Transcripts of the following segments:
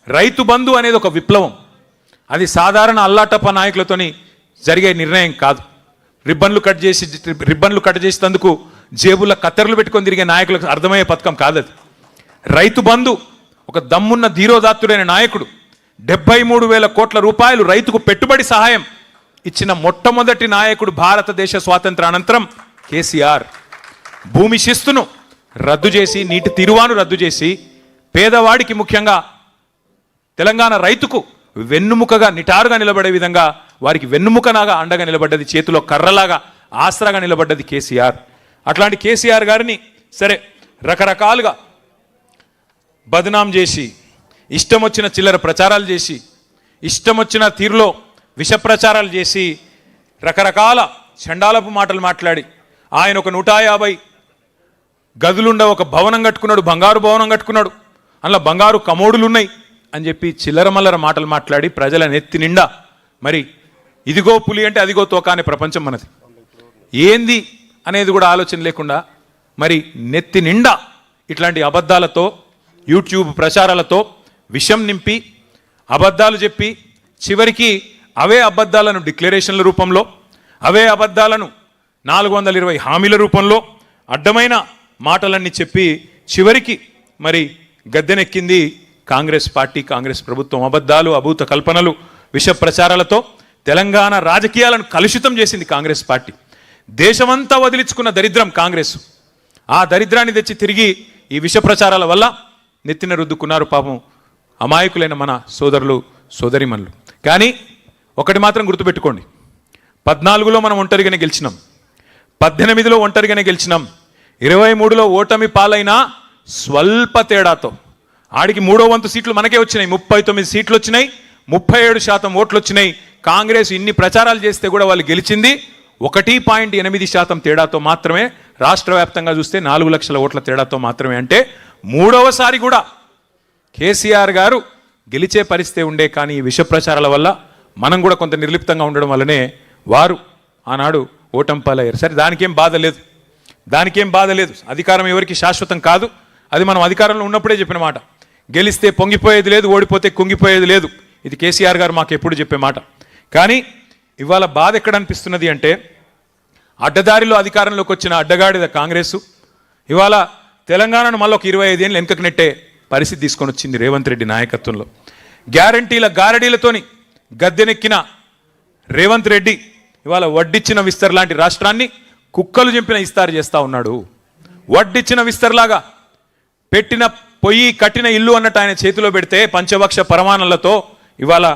రైతు బంధు అనేది ఒక విప్లవం. అది సాధారణ అల్లాటప్ప నాయకులతోని జరిగే నిర్ణయం కాదు. రిబ్బన్లు కట్ చేసేందుకు జేబుల కత్తెరలు పెట్టుకొని తిరిగే నాయకులకు అర్థమయ్యే పథకం కాదు అది. రైతు బంధు ఒక దమ్మున్న ధీరోదాత్తుడైన నాయకుడు 73,000 కోట్ల రూపాయలు రైతుకు పెట్టుబడి సహాయం ఇచ్చిన మొట్టమొదటి నాయకుడు భారతదేశ స్వాతంత్ర అనంతరం కేసీఆర్. భూమి శిస్తును రద్దు చేసి, నీటి తీరువాను రద్దు చేసి, పేదవాడికి ముఖ్యంగా తెలంగాణ రైతుకు వెన్నుముకగా నిటారుగా నిలబడే విధంగా వారికి వెన్నుముకనాగా అండగా నిలబడ్డది, చేతిలో కర్రలాగా ఆసరాగా నిలబడ్డది కేసీఆర్. అట్లాంటి కేసీఆర్ గారిని సరే రకరకాలుగా బదనాం చేసి, ఇష్టం వచ్చిన చిల్లర ప్రచారాలు చేసి, ఇష్టం వచ్చిన తీరులో విష ప్రచారాలు చేసి, రకరకాల చండాలపు మాటలు మాట్లాడి, ఆయన ఒక 150 గదులుండ ఒక భవనం కట్టుకున్నాడు, బంగారు భవనం కట్టుకున్నాడు, అందులో బంగారు కమోడులు ఉన్నాయి అని చెప్పి చిల్లర మల్లర మాటలు మాట్లాడి ప్రజల నెత్తి నిండా మరి ఇదిగో పులి అంటే అదిగో తోక అనే ప్రపంచం మనది. ఏంది అనేది కూడా ఆలోచన లేకుండా మరి నెత్తి నిండా ఇట్లాంటి అబద్ధాలతో, యూట్యూబ్ ప్రచారాలతో విషం నింపి, అబద్ధాలు చెప్పి, చివరికి అవే అబద్ధాలను డిక్లరేషన్ల రూపంలో, అవే అబద్ధాలను 420 హామీల రూపంలో అడ్డమైన మాటలన్నీ చెప్పి చివరికి మరి గద్దెనెక్కింది కాంగ్రెస్ పార్టీ, కాంగ్రెస్ ప్రభుత్వం. అబద్ధాలు, అభూత కల్పనలు, విష ప్రచారాలతో తెలంగాణ రాజకీయాలను కలుషితం చేసింది కాంగ్రెస్ పార్టీ. దేశమంతా వదిలించుకున్న దరిద్రం కాంగ్రెస్. ఆ దరిద్రాన్ని తెచ్చి తిరిగి ఈ విష ప్రచారాల వల్ల నెత్తిన రుద్దుకున్నారు పాపం అమాయకులైన మన సోదరులు సోదరిమణులు. కానీ ఒకటి మాత్రం గుర్తుపెట్టుకోండి, 14లో మనం ఒంటరిగానే గెలిచినాం, 18లో ఒంటరిగానే గెలిచినాం, 23లో ఓటమి పాలైనా స్వల్ప తేడాతో. ఆడికి 3వ వంతు సీట్లు మనకే వచ్చినాయి, 39 సీట్లు వచ్చినాయి, 37% ఓట్లు వచ్చినాయి. కాంగ్రెస్ ఇన్ని ప్రచారాలు చేస్తే కూడా వాళ్ళు గెలిచింది 1.8% తేడాతో మాత్రమే. రాష్ట్ర వ్యాప్తంగా చూస్తే 4 లక్షల ఓట్ల తేడాతో మాత్రమే. అంటే 3వసారి కూడా కేసీఆర్ గారు గెలిచే పరిస్థితి ఉండే. కానీ ఈ విష ప్రచారాల వల్ల మనం కూడా కొంత నిర్లిప్తంగా ఉండడం వల్లనే వారు ఆనాడు ఓటమి పాలయ్యారు. సరే, దానికేం బాధ లేదు. అధికారం ఎవరికి శాశ్వతం కాదు. అది మనం అధికారంలో ఉన్నప్పుడే చెప్పిన మాట. గెలిస్తే పొంగిపోయేది లేదు, ఓడిపోతే కుంగిపోయేది లేదు. ఇది కేసీఆర్ గారు మాకు ఎప్పుడు చెప్పే మాట. కానీ ఇవాళ బాధ ఎక్కడ అనిపిస్తున్నది అంటే, అడ్డదారిలో అధికారంలోకి వచ్చిన అడ్డగాడిద కాంగ్రెసు ఇవాళ తెలంగాణను మళ్ళీ ఒక 25 ఏళ్ళు వెనుకకు నెట్టే పరిస్థితి తీసుకొని వచ్చింది రేవంత్ రెడ్డి నాయకత్వంలో. గ్యారంటీల గారడీలతోని గద్దెనెక్కిన రేవంత్ రెడ్డి ఇవాళ వడ్డిచ్చిన విస్తర్ లాంటి రాష్ట్రాన్ని కుక్కలు చింపిన ఇస్తారు చేస్తూ ఉన్నాడు. వడ్డిచ్చిన విస్తర్లాగా పెట్టిన పొయ్యి కట్టిన ఇల్లు అన్నట్టు ఆయన చేతిలో పెడితే పంచభక్ష పరమాణాలతో ఇవాళ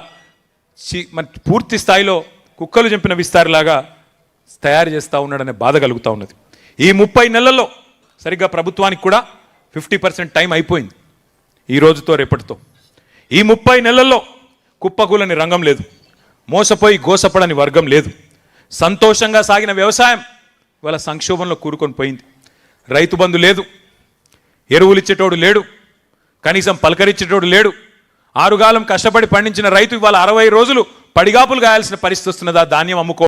పూర్తి స్థాయిలో కుక్కలు చింపిన విస్తారులాగా తయారు చేస్తూ ఉన్నాడనే బాధ కలుగుతూ ఉన్నది. ఈ 30 నెలల్లో సరిగ్గా ప్రభుత్వానికి కూడా 50% టైం అయిపోయింది ఈ రోజుతో రేపటితో. ఈ 30 నెలల్లో కుప్పకూలని రంగం లేదు, మోసపోయి గోసపడని వర్గం లేదు. సంతోషంగా సాగిన వ్యవసాయం ఇవాళ సంక్షోభంలో కూరుకొని పోయింది. రైతు బంధు లేదు, ఎరువులు ఇచ్చేటోడు లేడు, కనీసం పలకరించేటోడు లేడు. ఆరుగాలం కష్టపడి పండించిన రైతు ఇవాళ 60 రోజులు పడిగాపులు గాయాల్సిన పరిస్థితి వస్తున్నదా ధాన్యం అమ్ముకో